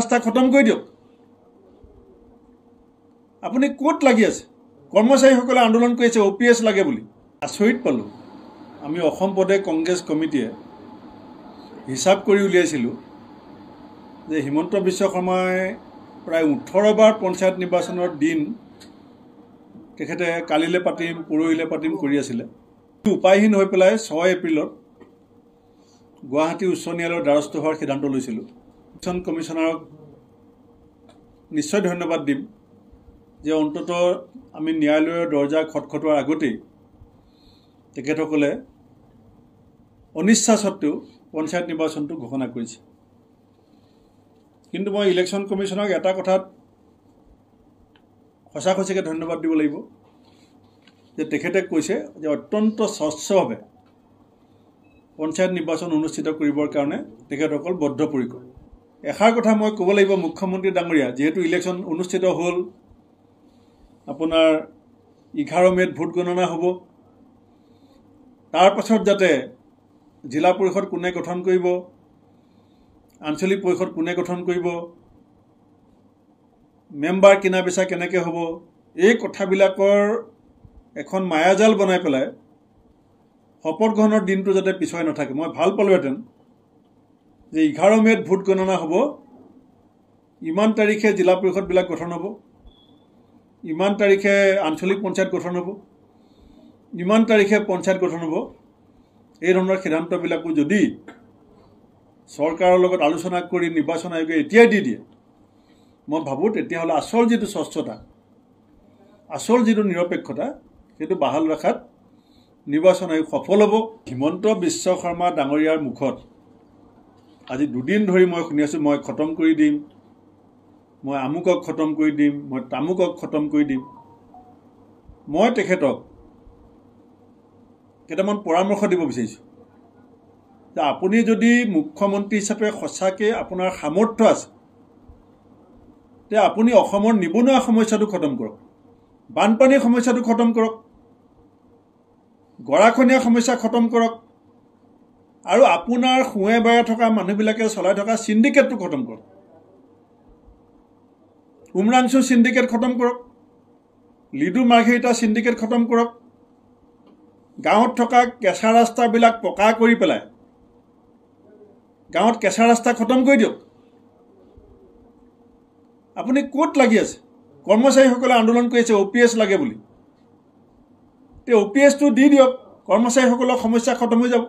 ৰাস্তা খতম কৰি দিয়ক আপুনি ক'ত লাগি আছে কৰ্মচাৰীসকলে আন্দোলন কৰিছে OPS লাগে বুলি আচৰিত পালোঁ আমি অসম প্ৰদেশ কংগ্ৰেছ কমিটিয়ে হিচাপ কৰি উলিয়াইছিলোঁ যে হিমন্ত বিশ্ব শৰ্মাই প্ৰায় 18 বাৰ পঞ্চায়ত নিৰ্বাচনৰ দিন তেখেতে কালিলে পাতিম পৰহিলে পাতিম কৰি আছিলে উপায়হীন হৈ পেলাই 6 এপ্ৰিলত গুৱাহাটী উচ্চ ন্যায়ালয়ৰ দ্বাৰস্থ হোৱাৰ সিদ্ধান্ত লৈছিলোঁ ইলেকশ্যন কমিছনাৰক নিশ্চয় ধন্যবাদ দিম যে অন্তত আমি ন্যায়ালয়ৰ দৰ্জা খটখটোৱাৰ আগতেই তেখেতসকলে অনিচ্ছা সত্ত্বেও পঞ্চায়ত নিৰ্বাচনটো ঘোষণা কৰিছে কিন্তু মই ইলেকশ্যন কমিছনাৰক এটা কথাত সঁচাকৈ ধন্যবাদ দিব লাগিব যে তেখেতে কৈছে যে অত্যন্ত স্বচ্ছভাৱে পঞ্চায়ত নিৰ্বাচন অনুষ্ঠিত কৰিবৰ কাৰণে তেখেতসকল বদ্ধপৰিকৰ এষাৰ কথা মই ক'ব লাগিব মুখ্যমন্ত্ৰী ডাঙৰীয়া যেহেতু ইলেকশ্যন অনুষ্ঠিত হ'ল আপোনাৰ 11 মেত ভোট গণনা হ'ব তাৰ পাছত যাতে জিলা পৰিষদ কোনে গঠন কৰিব আঞ্চলিক পৰিষদ কোনে গঠন কৰিব মেম্বাৰ কিনা বেচা কেনেকৈ হ'ব এই কথাবিলাকৰ এখন মায়াজাল বনাই পেলাই শপত গ্ৰহণৰ দিনটো যাতে পিছুৱাই নাথাকে মই ভাল পালোহেঁতেন যে 11 মেত ভোট গণনা হ'ব ইমান তাৰিখে জিলা পৰিষদবিলাক গঠন হ'ব ইমান তাৰিখে আঞ্চলিক পঞ্চায়ত গঠন হ'ব ইমান তাৰিখে পঞ্চায়ত গঠন হ'ব এই ধৰণৰ সিদ্ধান্তবিলাকো যদি চৰকাৰৰ লগত আলোচনা কৰি নিৰ্বাচন আয়োগে এতিয়াই দি দিয়ে মই ভাবোঁ তেতিয়াহ'লে আচল যিটো স্বচ্ছতা আচল যিটো নিৰপেক্ষতা সেইটো বাহাল ৰখাত নিৰ্বাচন আয়োগ সফল হ'ব হিমন্ত বিশ্ব শৰ্মা ডাঙৰীয়াৰ মুখত আজি দুদিন ধৰি মই শুনি আছোঁ মই খতম কৰি দিম মই আমুকক খতম কৰি দিম মই তামুকক খতম কৰি দিম মই তেখেতক কেইটামান পৰামৰ্শ দিব বিচাৰিছোঁ যে আপুনি যদি মুখ্যমন্ত্ৰী হিচাপে সঁচাকৈ আপোনাৰ সামৰ্থ্য আছে তে আপুনি অসমৰ নিবনুৱা সমস্যাটো খতম কৰক বানপানীৰ সমস্যাটো খতম কৰক গৰাখহনীয়া সমস্যা খতম কৰক আৰু আপোনাৰ খুৱে বায়ে থকা মানুহবিলাকে চলাই থকা সিন্ডিকেটটো খতম কৰক উমৰাংচু সিন্ডিকেট খতম কৰক লিডু মাৰ্ঘেৰিটা সিন্ডিকেট খতম কৰক গাঁৱত থকা কেঁচা ৰাস্তাবিলাক পকা কৰি পেলাই গাঁৱত কেঁচা ৰাস্তা খতম কৰি দিয়ক আপুনি ক'ত লাগি আছে কৰ্মচাৰীসকলে আন্দোলন কৰিছে OPS লাগে বুলি তে OPSটো দি দিয়ক কৰ্মচাৰীসকলৰ সমস্যা খতম হৈ যাব